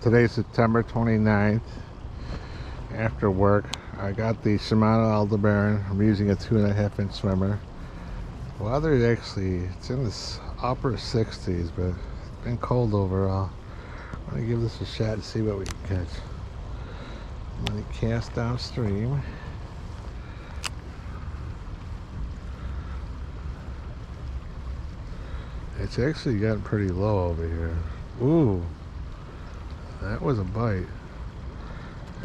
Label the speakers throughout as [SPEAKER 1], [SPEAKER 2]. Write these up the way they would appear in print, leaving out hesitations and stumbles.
[SPEAKER 1] Today's September 29th. After work, I got the Shimano Aldebaran. I'm using a 2.5-inch swimmer. Weather it's in the upper 60s, but it's been cold overall. I'm gonna give this a shot and see what we can catch. I'm gonna cast downstream. It's actually gotten pretty low over here. Ooh, that was a bite.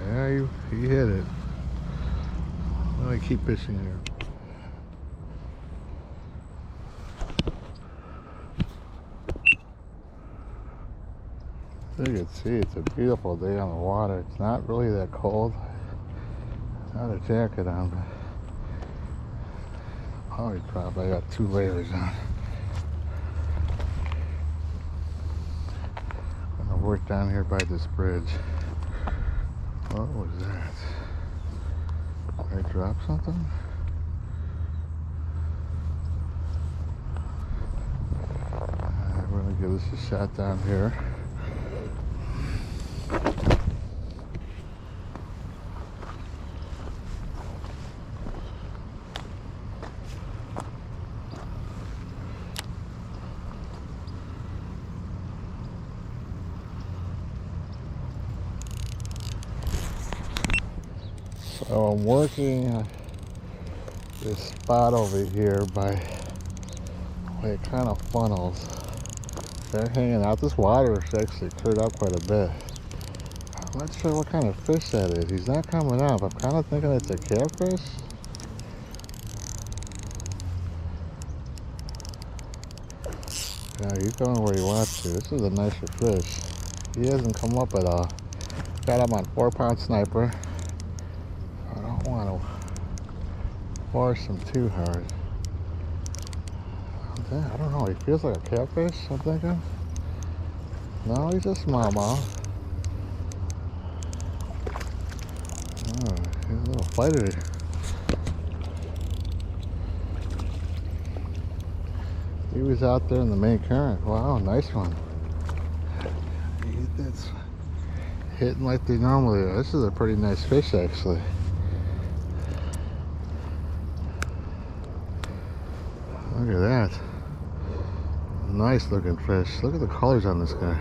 [SPEAKER 1] Yeah, he hit it. I'm gonna keep fishing here. As you can see, it's a beautiful day on the water. It's not really that cold. Not a jacket on, but I got 2 layers on. I'm gonna work down here by this bridge. What was that? Did I drop something? We're gonna give this a shot down here. So I'm working this spot over here by it kind of funnels. They're hanging out. This water is actually cleared up quite a bit. I'm not sure what kind of fish that is. He's not coming up. I'm kind of thinking it's a catfish. Yeah, he's going where he wants to. This is a nicer fish. He hasn't come up at all. Got him on 4-pound sniper. I don't want to force him too hard. I don't know. He feels like a catfish, I'm thinking. No, he's a smallmouth. Oh, he's a little fighter. He was out there in the main current. Wow, nice one. That's hitting like they normally are. This is a pretty nice fish, actually. Look at that. Nice looking fish. Look at the colors on this guy.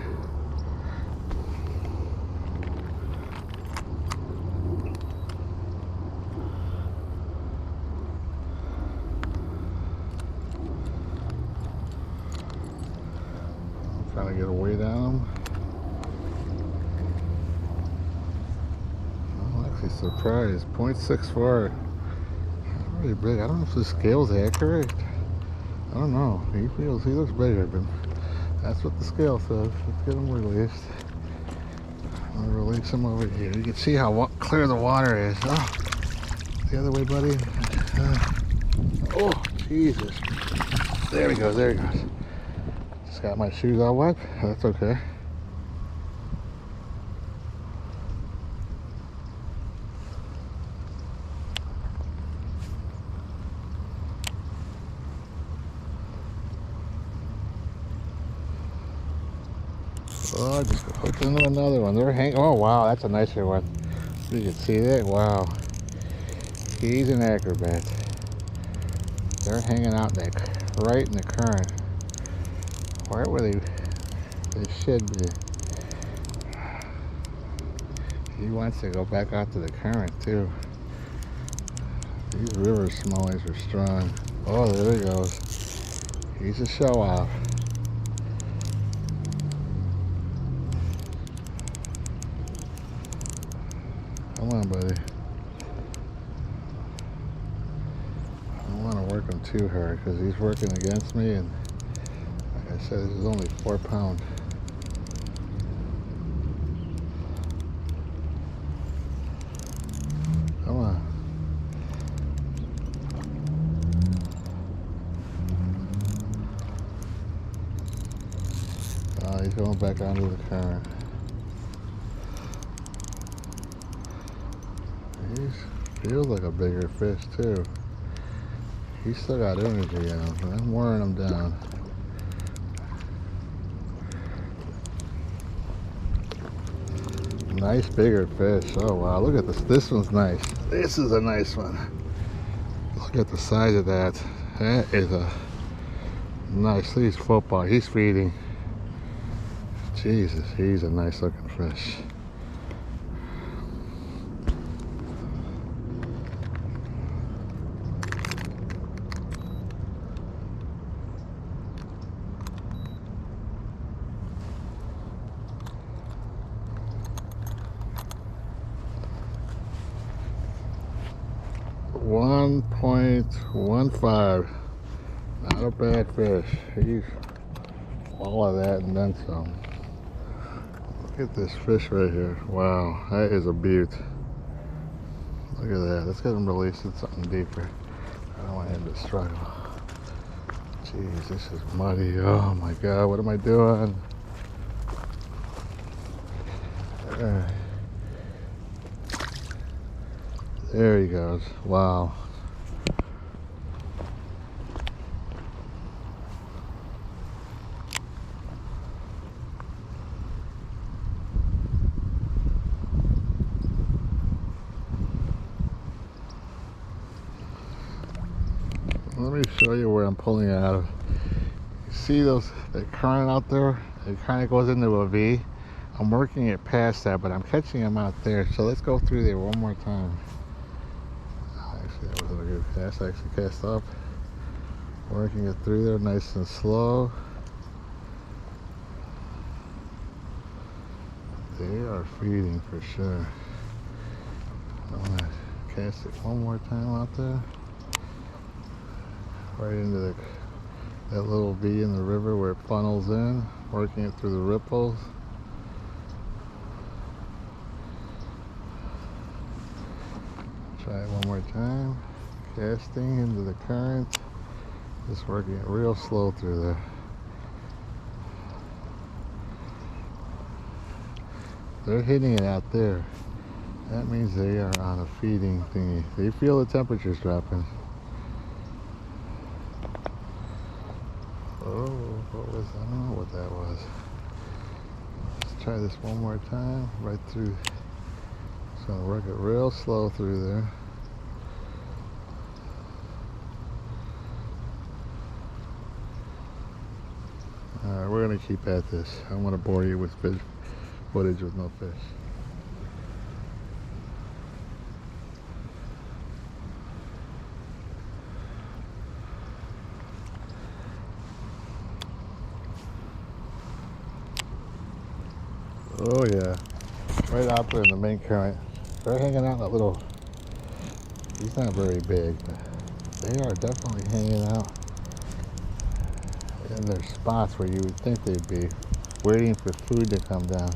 [SPEAKER 1] I'm trying to get a weight on him. I'm actually surprised. 0.64. Not really big. I don't know if the scale's accurate. I don't know. He looks bigger, but that's what the scale says. Let's get him released. I'll release him over here. You can see how clear the water is. Oh, the other way, buddy. Oh, Jesus. There he goes. There he goes. Just got my shoes all wet. That's okay. Oh, I just hooked into another one. They're hanging. Oh, wow, that's a nicer one. You can see that. Wow. He's an acrobat. They're hanging out right in the current. Right where they should be. He wants to go back out to the current, too. These river smallies are strong. Oh, there he goes. He's a show-off. Come on, buddy. I don't want to work him too hard because he's working against me, and like I said, this is only 4 pounds. Come on. Oh, he's going back onto the current. He feels like a bigger fish too. He's still got energy in him, but I'm wearing him down. Nice bigger fish. Oh wow, look at this. This one's nice. This is a nice one. Look at the size of that. That is a nice. He's football. He's feeding. Jesus, he's a nice looking fish. .15. Not a bad fish. He's all of that and then some. Look at this fish right here. Wow, that is a beaut. Look at that. Let's get him released in something deeper. I don't want him to struggle. Jeez, this is muddy. Oh my God, what am I doing? There he goes. Wow. Let me show you where I'm pulling it out of. You see that current out there? It kind of goes into a V. I'm working it past that, but I'm catching them out there. So let's go through there one more time. Actually, that wasn't a good cast. I actually cast up. Working it through there nice and slow. They are feeding for sure. I'm gonna cast it one more time out there. Right into that little V in the river where it funnels in, working it through the ripples. Try it one more time. Casting into the current, just working it real slow through there. They're hitting it out there. That means they are on a feeding thingy. They feel the temperatures dropping. Oh, what was, I don't know what that was. Let's try this one more time, right through. Just gonna work it real slow through there. Alright, we're gonna keep at this. I don't want to bore you with fish footage with no fish. Oh yeah, right out there in the main current. They're hanging out in that little, he's not very big, but they are definitely hanging out in their spots where you would think they'd be, waiting for food to come down.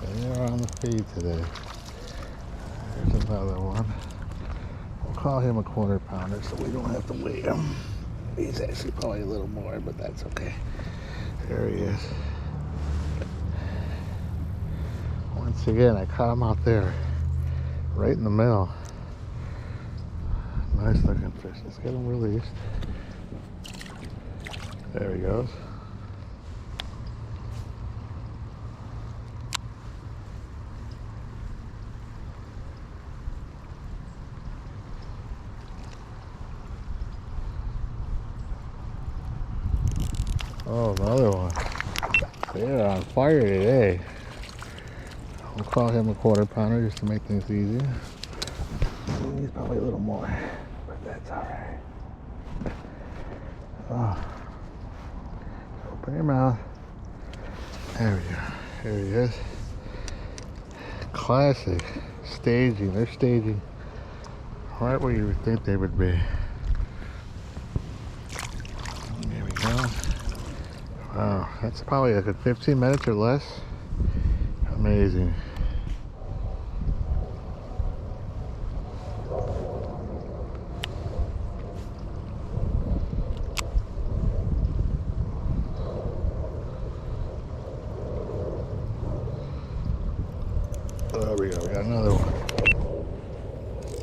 [SPEAKER 1] They are on the feed today. There's another one. We'll call him a quarter pounder so we don't have to weigh him. He's actually probably a little more, but that's okay. There he is. Once again, I caught him out there, right in the middle. Nice looking fish. Let's get him released. There he goes. Oh, another one. They're on fire today. We'll call him a quarter pounder just to make things easier. He's probably a little more, but that's alright. Oh. Open your mouth. There we go. There he is. Classic staging. They're staging right where you would think they would be. There we go. Wow, that's probably like a 15 minutes or less. Amazing. There we go, we got another one.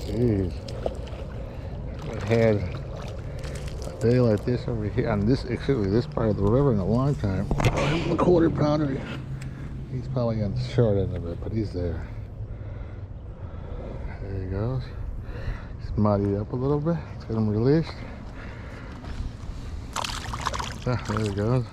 [SPEAKER 1] Jeez. I had a day like this over here on this, excuse me, this part of the river in a long time. A quarter pounder. He's probably on the short end of it, but he's there. There he goes. He's muddied up a little bit. Let's get him released. Ah, there he goes.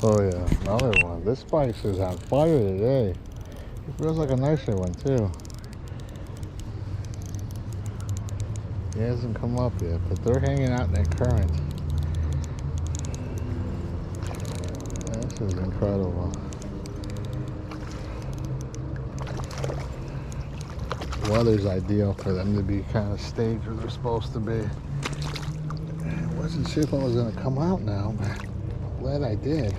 [SPEAKER 1] Oh yeah, another one. This spike is on fire today. It feels like a nicer one too. He hasn't come up yet, but they're hanging out in that current. This is incredible. The weather's ideal for them to be kind of staged where they're supposed to be. I wasn't sure if I was going to come out now, but I'm glad I did.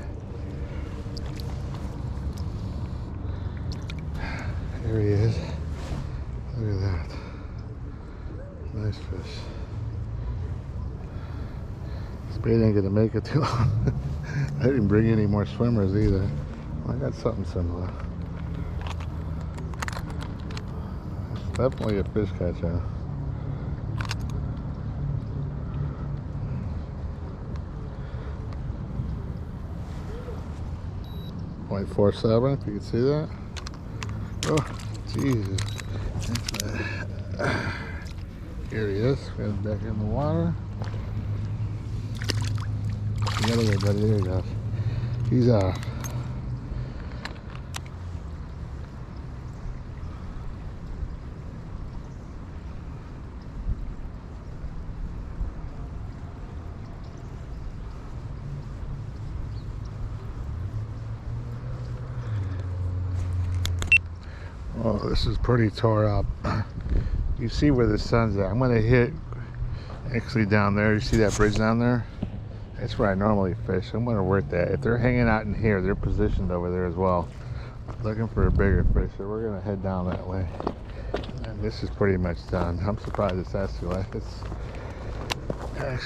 [SPEAKER 1] There he is. Look at that. Nice fish. This bait ain't gonna make it too long. I didn't bring any more swimmers either. I got something similar. It's definitely a fish catcher. .47, if you can see that. Oh, Jesus. Here he is. Got him back in the water. The other way, buddy. There he goes. He's off. Oh, this is pretty tore up. You see where the sun's at. I'm gonna hit actually down there. You see that bridge down there? That's where I normally fish. I'm gonna work that. If they're hanging out in here, they're positioned over there as well, looking for a bigger fish. So we're gonna head down that way. And this is pretty much done. I'm surprised it's actually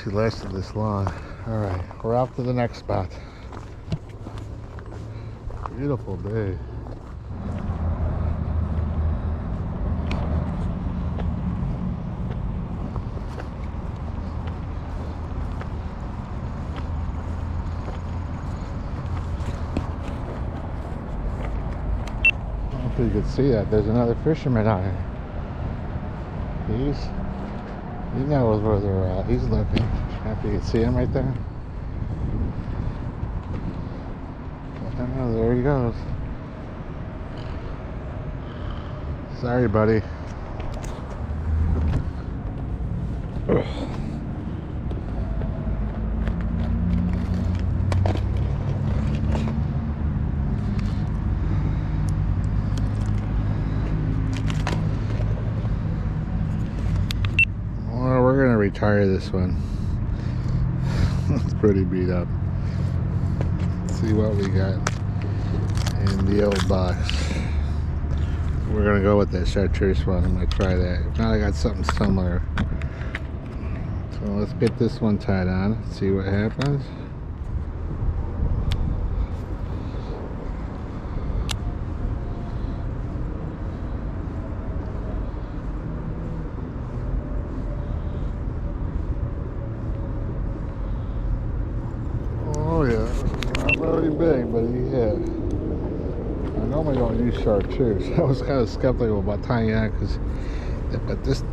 [SPEAKER 1] lasted this long. All right, we're off to the next spot. Beautiful day. You can see that there's another fisherman out here. He knows where they're at. He's looking. After you can see him right there. Oh, there he goes. Sorry, buddy. Ugh. We're gonna retire this one. It's pretty beat up. Let's see what we got in the old box. We're gonna go with that chartreuse one. I'm gonna try that. If not, I got something similar. So let's get this one tied on. See what happens. Oh yeah, not really big, but he hit. I normally don't use chartreuse. I was kind of skeptical about tying on but this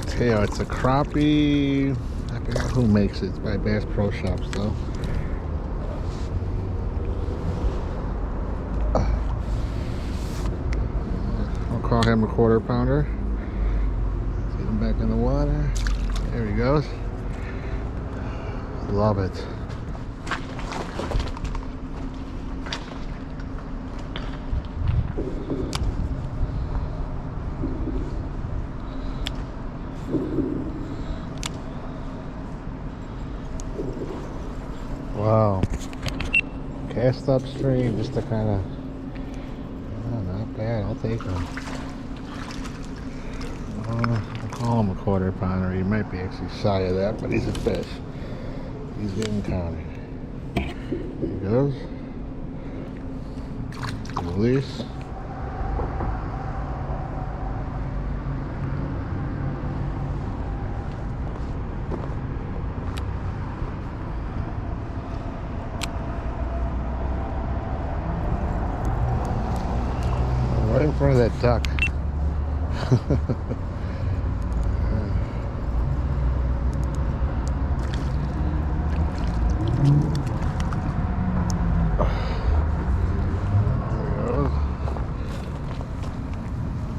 [SPEAKER 1] tail, it's a crappie. I forgot who makes it. It's by Bass Pro Shops though. I'll call him a 1/4 pounder. Get him back in the water. There he goes. Love it. Wow. Cast upstream just to kind of, oh, not bad. I'll take him. I'll call him a 1/4 pounder. He might be actually shy of that, but he's a fish. He's getting counted. There he goes. Release. right in front of that duck.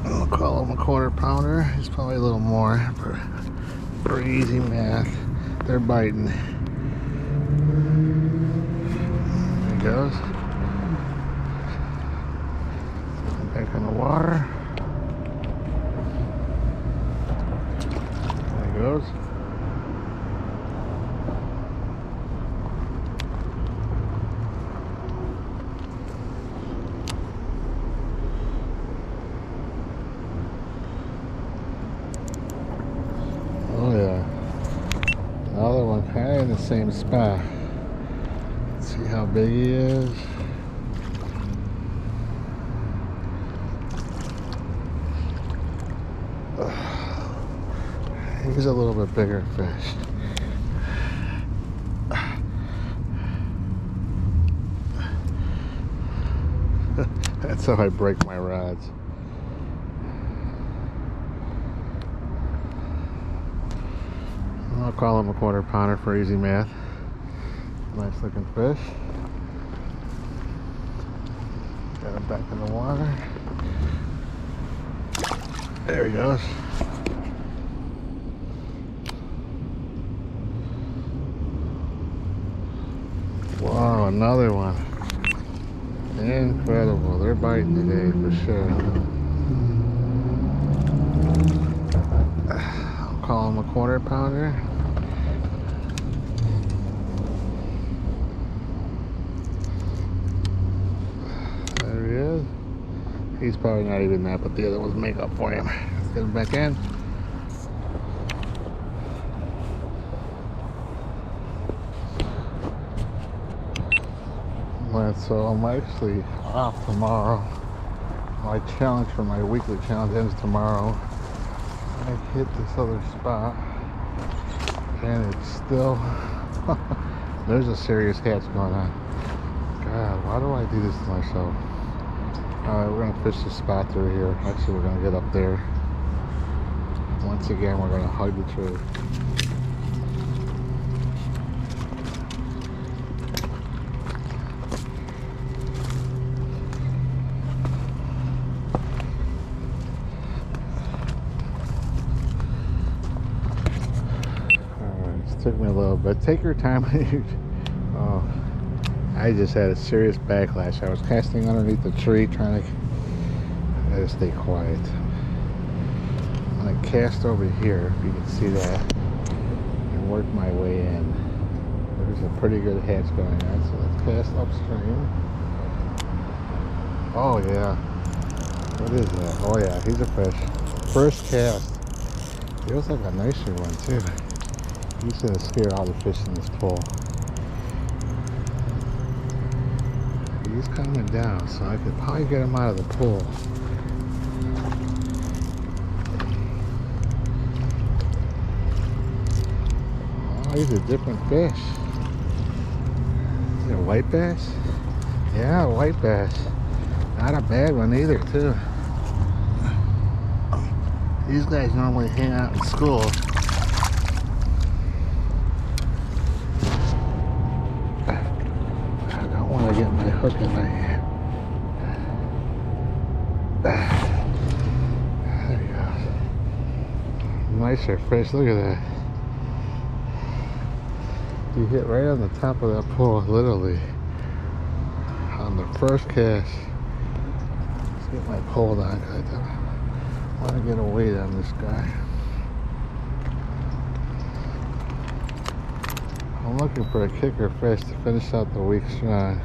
[SPEAKER 1] I'll call him a quarter pounder. He's probably a little more for easy math. They're biting. There he goes. Back in the water. There he goes. Oh yeah. Another one kind of in the same spot. Let's see how big he is. He's a little bit bigger fish. That's how I break my rods. I'll call him a quarter pounder for easy math. Nice looking fish. Got him back in the water. There he goes. Wow, another one. Incredible. They're biting today for sure. I'll call him a quarter pounder. There he is. He's probably not even that, but the other ones make up for him. Let's get him back in. So I'm actually off tomorrow. My challenge for my weekly challenge ends tomorrow. I hit this other spot and it's still there's a serious catch going on. God, why do I do this to myself? Alright, we're gonna fish the spot through here. Actually, we're gonna get up there. Once again, we're gonna hug the tree. Took me a little bit. Take your time. Oh, I just had a serious backlash. I was casting underneath the tree trying to stay quiet. I cast over here, if you can see that, and work my way in. There's a pretty good hatch going on, so let's cast upstream. Oh yeah. What is that? Oh yeah, he's a fish. First cast. Feels like a nicer one too. He's gonna scare all the fish in this pool. He's coming down, so I could probably get him out of the pool. Oh, he's a different fish. Is it a white bass? Yeah, a white bass. Not a bad one either, too. These guys normally hang out in school. Get my hook in my hand. There you go. Nicer fish, look at that. You hit right on the top of that pole, literally. On the first cast. Let's get my pole down because I want to get a weight on this guy. I'm looking for a kicker fish to finish out the week strong.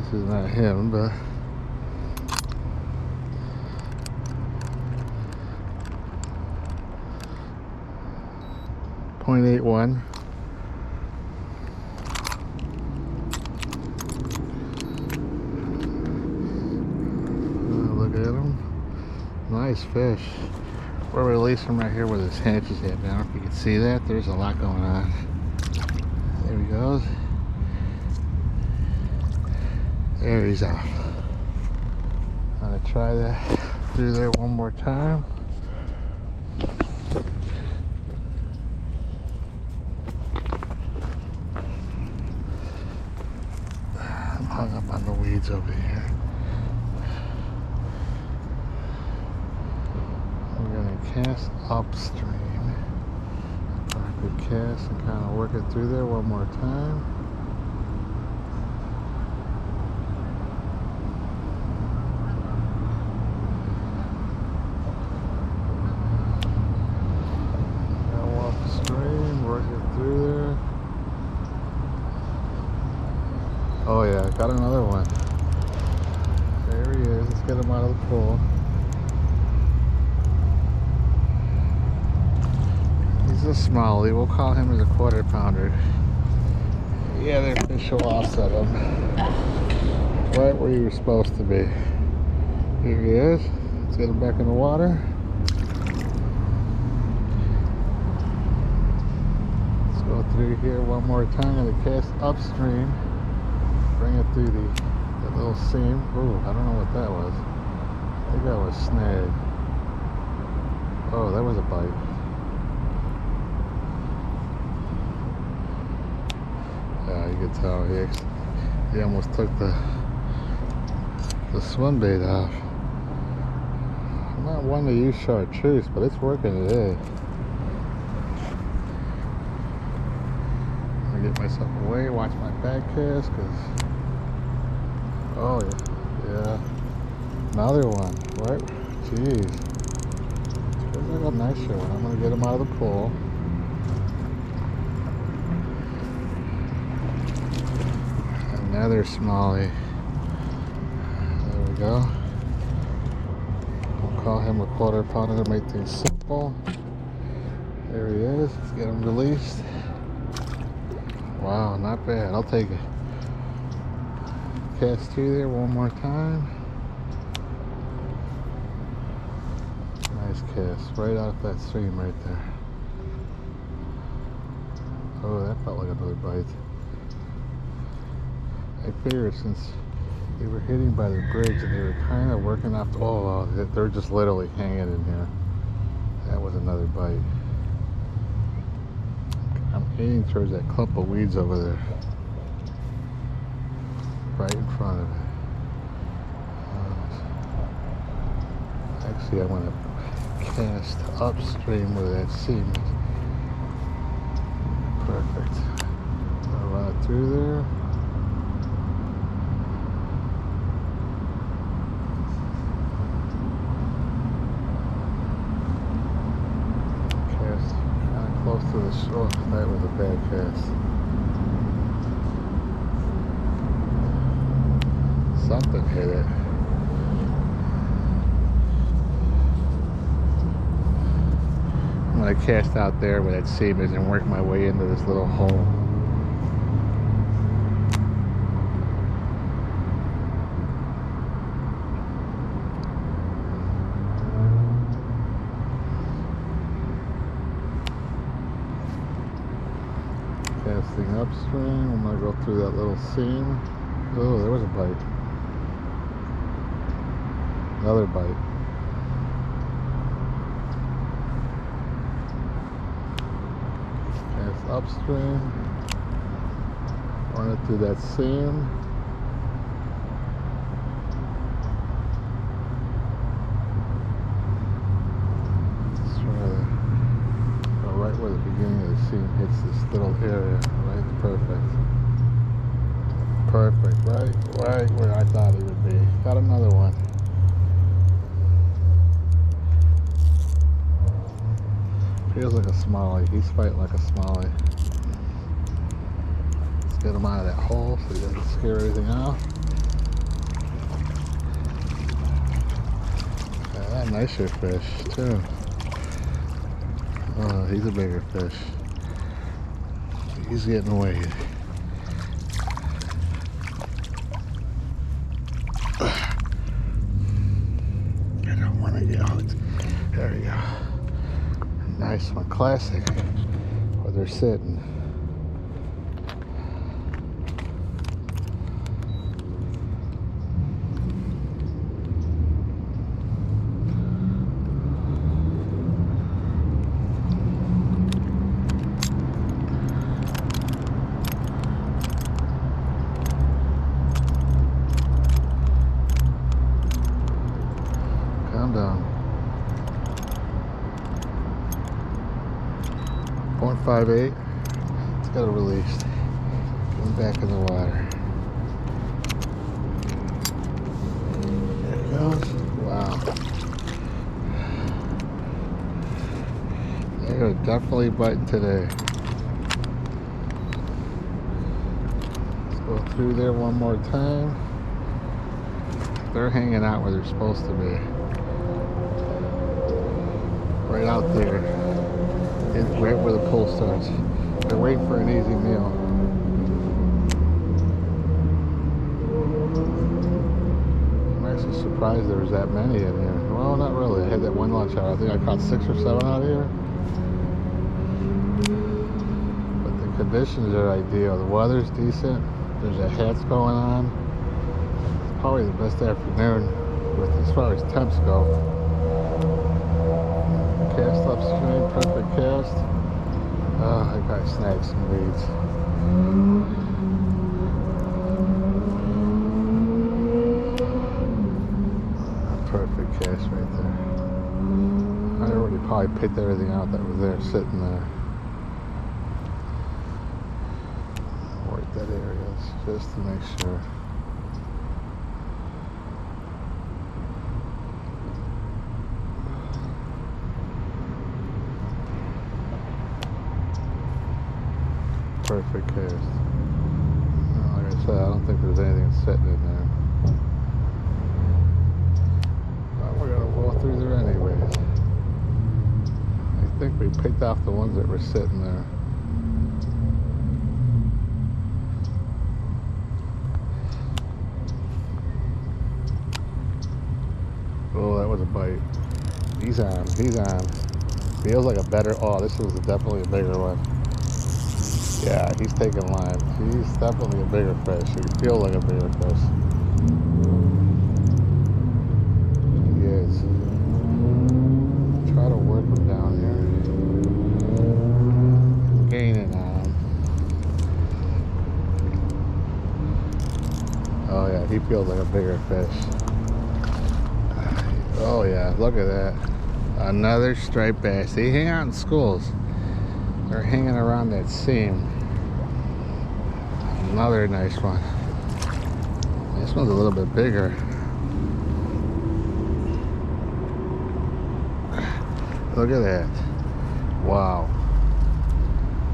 [SPEAKER 1] This is not him, but .81. Look at him. Nice fish. We're releasing him right here where this hatch is at. I don't know if you can see that. There's a lot going on. There he goes. There he's off. Try that through there one more time. I'm hung up on the weeds over here. We're gonna cast upstream. Good cast and kind of work it through there one more time. Now upstream, work it through there. Oh yeah, got another one. There he is. Let's get him out of the pool. He's a smallie. We'll call him as a 1/4 pounder. Yeah, their fish will offset him. Right where you're supposed to be. Here he is. Let's get him back in the water. Let's go through here one more time and cast upstream. Bring it through that little seam. Ooh, I don't know what that was. I think that was snagged. Oh, that was a bite. Yeah, you can tell he almost took the swim bait off. I'm not one to use chartreuse, but it's working today. I'm gonna get myself away, watch my back cast, cause oh yeah, another one. Right? Jeez, feels like a nicer one. I'm gonna get him out of the pool. Another smallie. There we go. We'll call him a 1/4 pounder to make things simple. There he is. Let's get him released. Wow, not bad. I'll take it. Cast through there one more time. Nice cast. Right out that stream right there. Oh, that felt like another bite. I figured since they were hitting by the bridge and they were kind of working off the, oh, they're just literally hanging in here. That was another bite. I'm aiming towards that clump of weeds over there. Right in front of it. Actually, I want to cast upstream where that seam is. Perfect. I'll run it through there. Close to the shore. That was a bad cast. Something hit it. I'm going to cast out there where that seam is and work my way into this little hole. Casting upstream, I'm going to go through that little seam. Oh, there was a bite. Another bite. Cast upstream. Run it through that seam. Let's try to go right where the beginning of the seam hits this little area. Right, perfect. Perfect, right where I thought he would be. Got another one. Feels like a smallie. He's fighting like a smallie. Let's get him out of that hole so he doesn't scare anything off. Yeah, that nicer fish too. Oh, he's a bigger fish. He's getting weighed. I don't want to get hooked. There we go. Nice one, classic. Where they're sitting. 5/8. Let's get it released. Get him back in the water. There it goes. Wow. They're definitely biting today. Let's go through there one more time. They're hanging out where they're supposed to be. Right out there. It's right where the pull starts. They're waiting for an easy meal. I'm actually surprised there was that many in here. Well, not really. I had that one lunch hour. I think I caught 6 or 7 out of here. But the conditions are ideal. The weather's decent. There's a hatch going on. It's probably the best afternoon with as far as temps go. Cast upstream, perfect cast. Oh, I gotta snag some weeds. Perfect cast right there. I already probably picked everything out that was there, sitting there. Work that area just to make sure. Perfect cast. Like I said, I don't think there's anything sitting in there. But we're gonna walk through there anyways. I think we picked off the ones that were sitting there. Oh, that was a bite. He's on. He's on. Feels like a better. Oh, this was definitely a bigger one. Yeah, he's taking line. He's definitely a bigger fish. He feels like a bigger fish. He is. Try to work him down here. Gaining on him. Oh yeah, he feels like a bigger fish. Oh yeah, look at that. Another striped bass. They hang out in schools. They're hanging around that seam. Another nice one. This one's a little bit bigger. Look at that. Wow.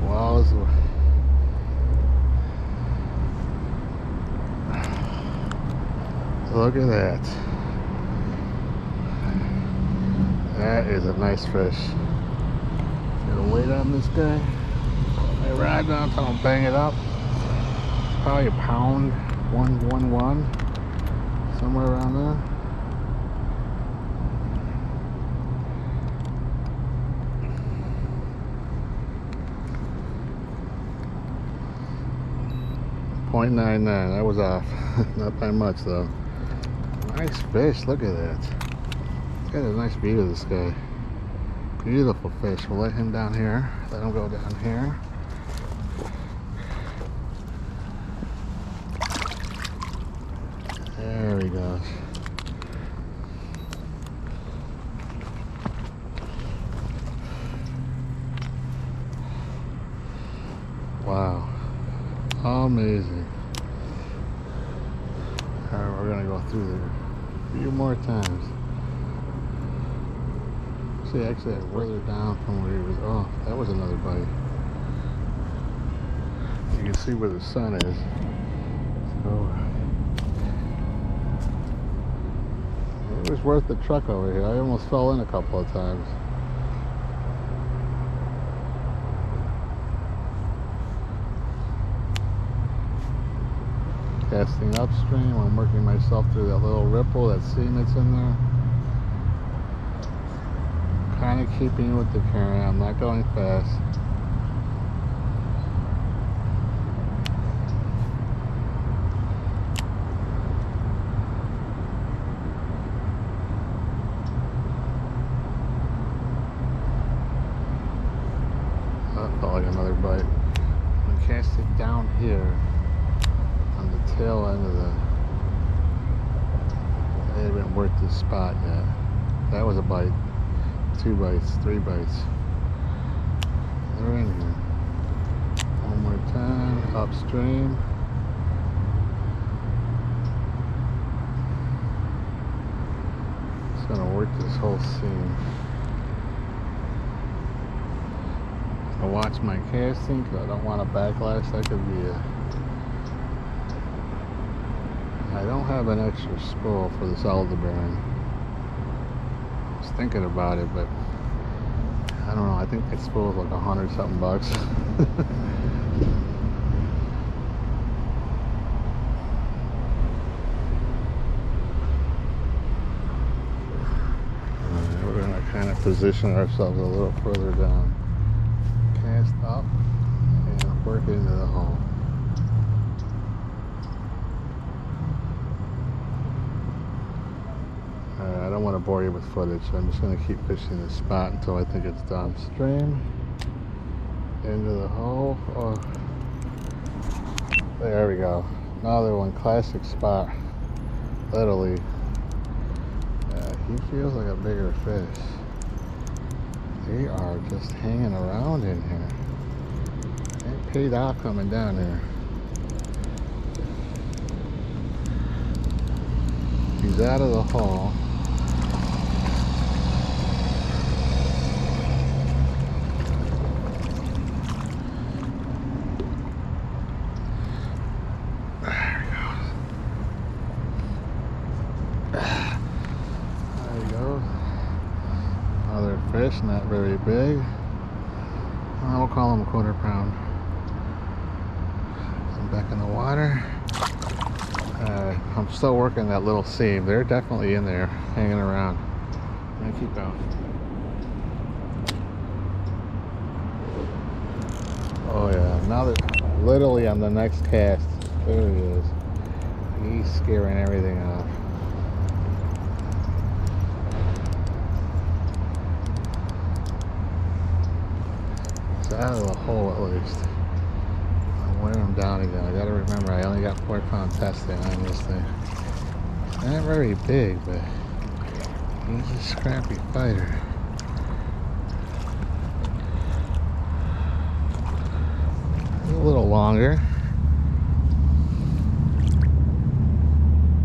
[SPEAKER 1] Wow. Look at that. That is a nice fish. Got a weight on this guy. I ride down until I bang it up. Probably a pound, 111, somewhere around there. .99. That was off. Not by much though. Nice fish. Look at that. Got a nice view of this guy. Beautiful fish. We'll let him down here. Let him go down here. There he goes. Wow. Amazing. Alright, we're gonna go through there a few more times. See, actually, further down from where he was. Oh, that was another bite. You can see where the sun is. So, it was worth the truck over here. I almost fell in a couple of times. Casting upstream, I'm working myself through that little ripple, that seam that's in there. Kind of keeping with the current. I'm not going fast. That felt like another bite. I'm gonna cast it down here on the tail end of the. I haven't worked this spot yet. That was a bite. 2 bites, 3 bites. They're in here. 10 upstream. Just gonna work this whole seam. I watch my casting because I don't want a backlash. That could be a... I don't have an extra spool for this aldebaran. I was thinking about it, but I don't know. I think that spool is like $100 something bucks. Alright, we're gonna kind of position ourselves a little further down. Cast up and work into the hole. I don't want to bore you with footage, so I'm just going to keep fishing this spot until I think it's downstream. Into the hole. Oh, there we go. Another one, classic spot. Literally. He feels like a bigger fish. They are just hanging around in here. It paid off coming down here. He's out of the hole. Fish, not very big. We'll call him a 1/4 pound. I'm back in the water. I'm still working that little seam. They're definitely in there, hanging around. I'm gonna keep going. Oh yeah, now that literally on the next cast, there he is. He's scaring everything off. Out of the hole at least. I'll wear him down again. I gotta remember I only got 4-pound testing on this thing. Not very big, but he's a scrappy fighter. A little longer.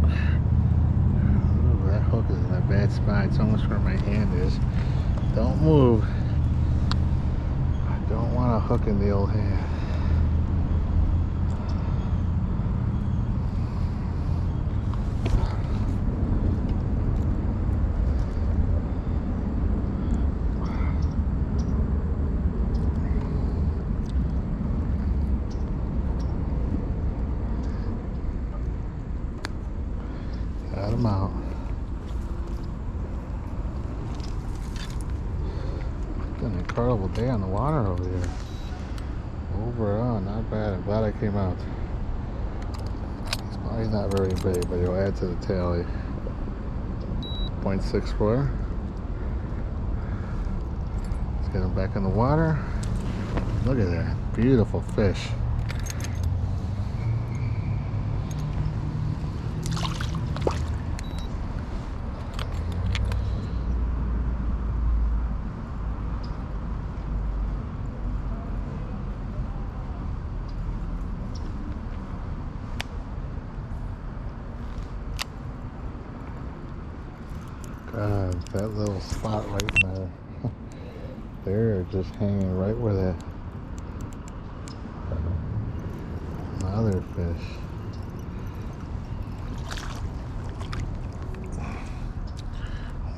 [SPEAKER 1] Ooh, that hook is in a bad spot. It's almost where my hand is. Don't move. Don't want a hook in the old hand. Got him out. An incredible day on the water over here. Overall, not bad. I'm glad I came out. He's probably not very big, but he'll add to the tally. 0.64. Let's get him back in the water. Look at that. Beautiful fish. God, that little spot right there. They're just hanging right where that other fish.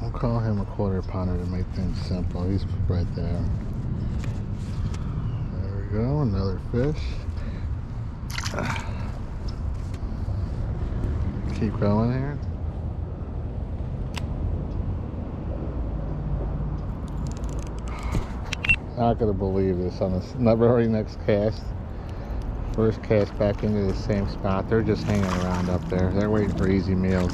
[SPEAKER 1] We'll call him a 1/4 pounder to make things simple. He's right there. There we go, another fish. Keep going here. Not gonna believe this on this very next cast. First cast back into the same spot. They're just hanging around up there. They're waiting for easy meals.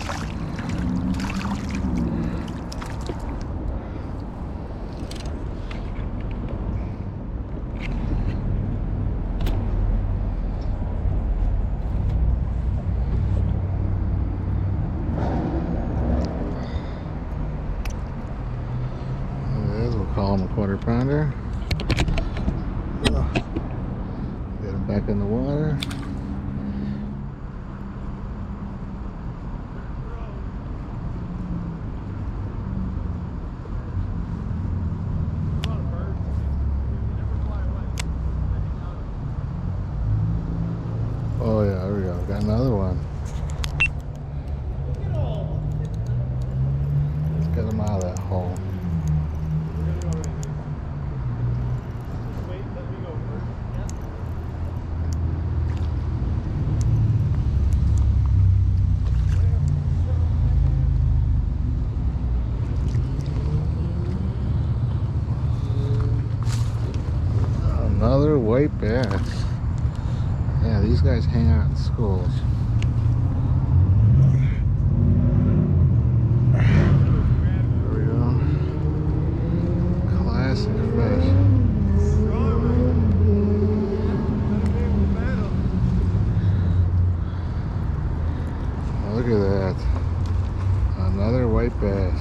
[SPEAKER 1] There it is. We'll call him a 1/4 pounder. Get him back back in the water. Oh yeah, there we go. Got another one. Let's get him out of that hole. Another white bass. Yeah, these guys hang out in schools. There we go. Classic fish. Look at that. Another white bass.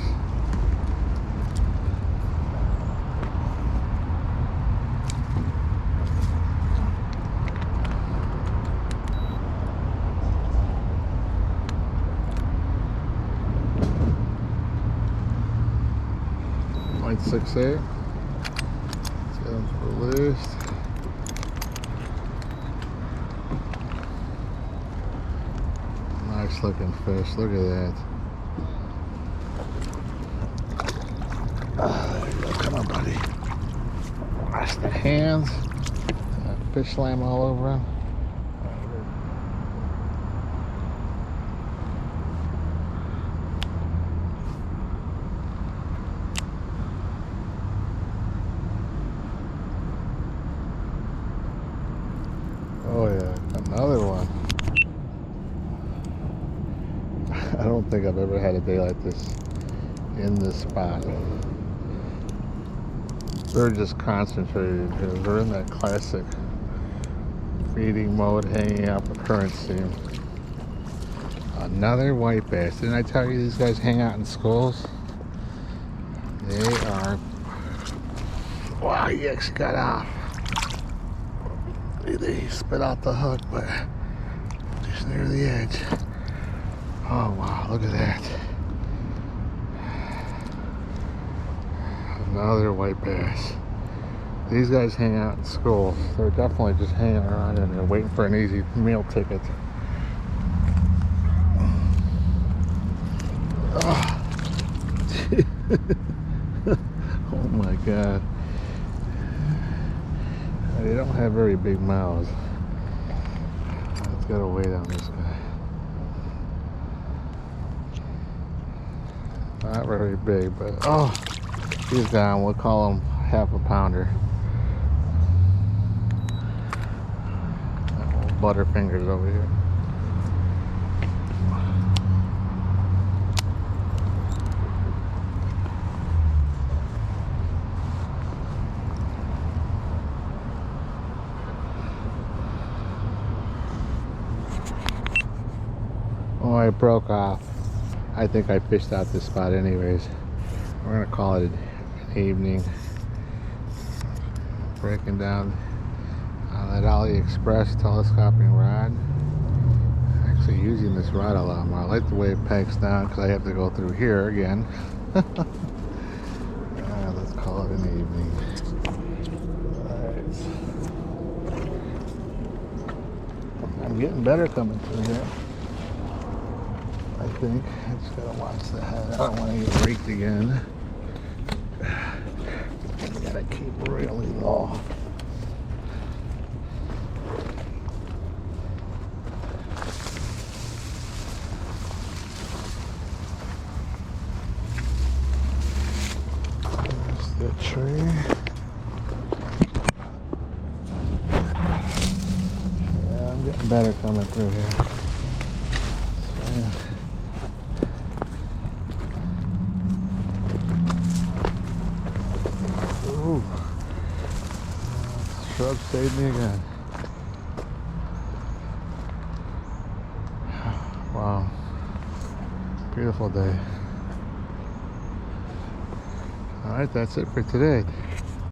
[SPEAKER 1] Point 68. Let's get him released. Nice looking fish. Look at that. There you go. Come on, buddy. Wash the hands. Fish slam all over him. Oh yeah, another one. I don't think I've ever had a day like this in this spot. They're just concentrated because they're in that classic feeding mode, hanging out the current seam. Another white bass. Didn't I tell you these guys hang out in schools? They are. Wow, he actually got off. He spit out the hook, but just near the edge. Oh wow, look at that. Another white bass. These guys hang out in schools. They're definitely just hanging around and they're waiting for an easy meal ticket. Oh, oh my god. They don't have very big mouths. Let's get a weight on this guy. Not very big, but oh, he's gone. We'll call him half a pounder. That old Butterfingers over here. Oh, I broke off. I think I fished out this spot anyways. We're gonna call it an evening. Breaking down that AliExpress telescoping rod. Actually using this rod a lot more. I like the way it pegs down because I have to go through here again. Let's call it an evening. Alright. I'm getting better coming through here. I think I just gotta watch the head. I don't want to get raked again. Gotta keep really low. There's the tree. Yeah, I'm getting better coming through here. Ooh, shrub saved me again. Wow, beautiful day. All right, that's it for today.